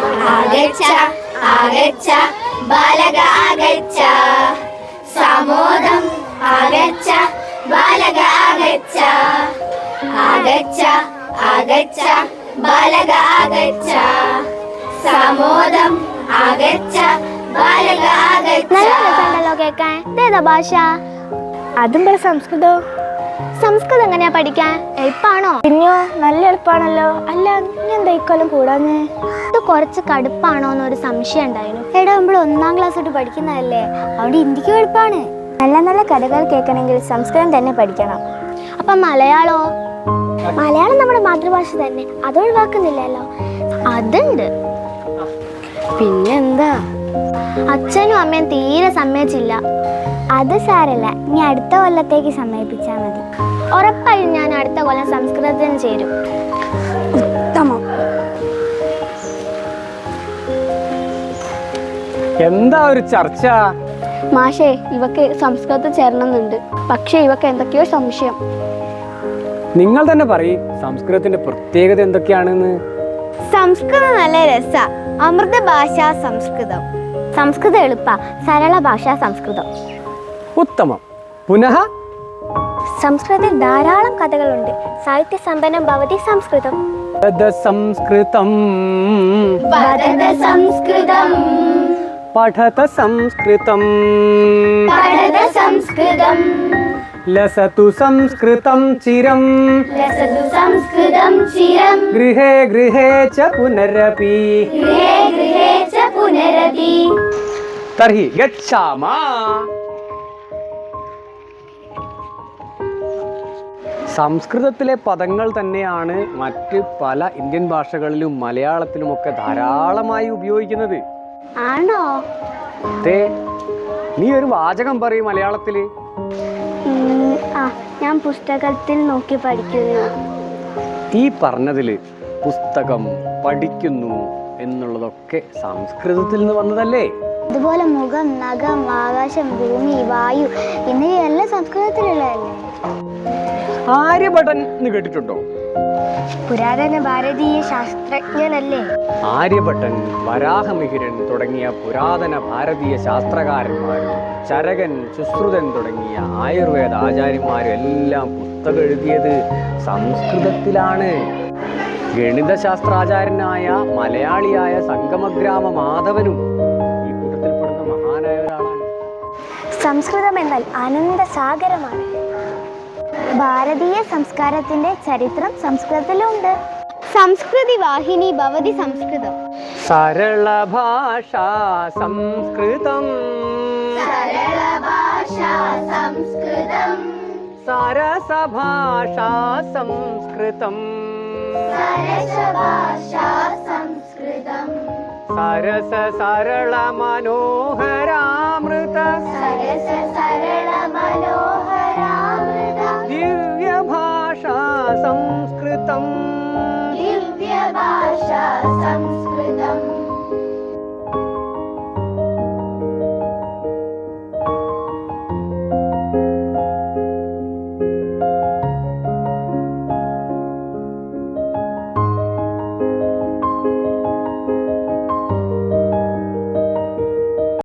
आगच्छ आगच्छ बालक आगच्छ सामोदम् आगच्छ बालक आगच्छ आगच्छ आगच्छ बालक आगच्छ सामोदम् आगच्छ बालक आगच्छ. കേൾക്കാൻ ഇതേതാ ഭാഷ? അതും സംസ്കൃതം. സംസ്കൃതം എങ്ങനെയാ പഠിക്കാൻ? എളുപ്പാണോ? പിന്നെയോ നല്ല എളുപ്പാണല്ലോ. അല്ല നീ എന്താ ഇക്കൊല്ലം കൂടാഞ്ഞേ? ഇത് കുറച്ച് കടുപ്പാണോ എന്നൊരു സംശയം ഉണ്ടായിരുന്നു. എടാ നമ്മൾ 1ാം ക്ലാസ് തൊട്ട് പഠിക്കുന്നതല്ലേ, അവിടെ ഇന്ത്യക്ക് എളുപ്പാണ്. നല്ല നല്ല കഥകൾ കേൾക്കണമെങ്കിൽ സംസ്കൃതം തന്നെ പഠിക്കണം. അപ്പൊ മലയാളോ? മലയാളം നമ്മുടെ മാതൃഭാഷ തന്നെ, അത് ഒഴിവാക്കുന്നില്ലല്ലോ. അതുണ്ട്. പിന്നെന്താ? അച്ഛനും അമ്മയും തീരെ സമ്മതിച്ചില്ല. അത് സാരല്ല, നീ അടുത്ത കൊല്ലത്തേക്ക് സമ്മതിപ്പിച്ചാൽ മതി. ഉറപ്പായും ഞാൻ അടുത്ത കൊല്ലം സംസ്കൃതത്തിന് ചേരും. ഉത്തമം. എന്താ ഒരു ചർച്ച? മാഷേ, ഇവക്ക് സംസ്കൃതത്തിൽ ചേരണമെന്നുണ്ട്. പക്ഷെ ഇവക്ക് എന്തൊക്കെയോ സംശയം. നിങ്ങൾ തന്നെ പറയും സംസ്കൃതത്തിന്റെ പ്രത്യേകത എന്തൊക്കെയാണെന്ന്. സംസ്കൃതം നല്ല രസ. അമൃത ഭാഷ സംസ്കൃതം. സംസ്കൃതം എളുപ്പ, സരള ഭാഷ സംസ്കൃതം. ഉത്തമം. പുനഃ സംസ്കൃതത്തിൽ ധാരാളം കഥകളുണ്ട്. സാഹിത്യ സമ്പന്നം ഭവതി സംസ്കൃതം. സംസ്കൃതം वदत संस्कृतं പഠത സംസ്കൃതം पठत संस्कृतं ലസതു സംസ്കൃതം ചിരം लसतु संस्कृतं चिरं ഗൃഹേ ഗൃഹേ ച പുനരപി गृहे गृहे च पुनरपि. തർഹി ഗച്ഛാമ. സംസ്കൃതത്തിലെ പദങ്ങൾ തന്നെയാണ് മറ്റ് പല ഇന്ത്യൻ ഭാഷകളിലും മലയാളത്തിലുമൊക്കെ ധാരാളമായി ഉപയോഗിക്കുന്നത്. ആണോ? അതെ. നീ ഒരു വാചകം പറയും മലയാളത്തില്. ഞാൻ പുസ്തകത്തിൽ നോക്കി പഠിക്കുന്നു. ഈ പറഞ്ഞതില് പുസ്തകം, പഠിക്കുന്നു എന്നുള്ളതൊക്കെ സംസ്കൃതത്തിൽ നിന്ന് വന്നതല്ലേ? അതുപോലെ മുഖം, നഖം, ആകാശം, ഭൂമി, വായു എന്നിവയെല്ലാം സംസ്കൃതത്തിലുള്ളതല്ലേ? ആര്യഭട്ടൻ എന്ന് കേട്ടിട്ടുണ്ടോ? പുരാതന ഭാരതീയ ശാസ്ത്രജ്ഞനല്ലേ? ആര്യഭട്ടൻ, വരാഹമിഹിരൻ തുടങ്ങിയ പുരാതന ഭാരതീയ ശാസ്ത്രകാരന്മാരും ചരകൻ, ശുശ്രുതൻ തുടങ്ങിയ ആയുർവേദ ആചാര്യന്മാരും എല്ലാം പുസ്തകം എഴുതിയത് സംസ്കൃതത്തിലാണ്. ഗണിതശാസ്ത്രാചാര്യനായ മലയാളിയായ സംഗമഗ്രാമ മാധവനും ഈ കൂട്ടത്തിൽപ്പെടുന്ന മഹാനായ ഒരാളാണ്. സംസ്കൃതം എന്നാൽ അനന്തസാഗരമാണ്. ഭാരതീയ സംസ്കാരത്തിന്റെ ചരിത്രം സംസ്കൃതത്തിലുണ്ട്. സംസ്കൃതി വാഹിനി ഭവതി സംസ്കൃതം. സരള ഭാഷ സംസ്കൃതം सरल भाषा संस्कृतं സരസ ഭാഷ സംസ്കൃതം सरस भाषा संस्कृतं സരസ സരള മനോഹരാമൃത सरस सरल मनोहरामृत ദിവ്യ ഭാഷ സംസ്കൃതം दिव्य भाषा संस्कृतम्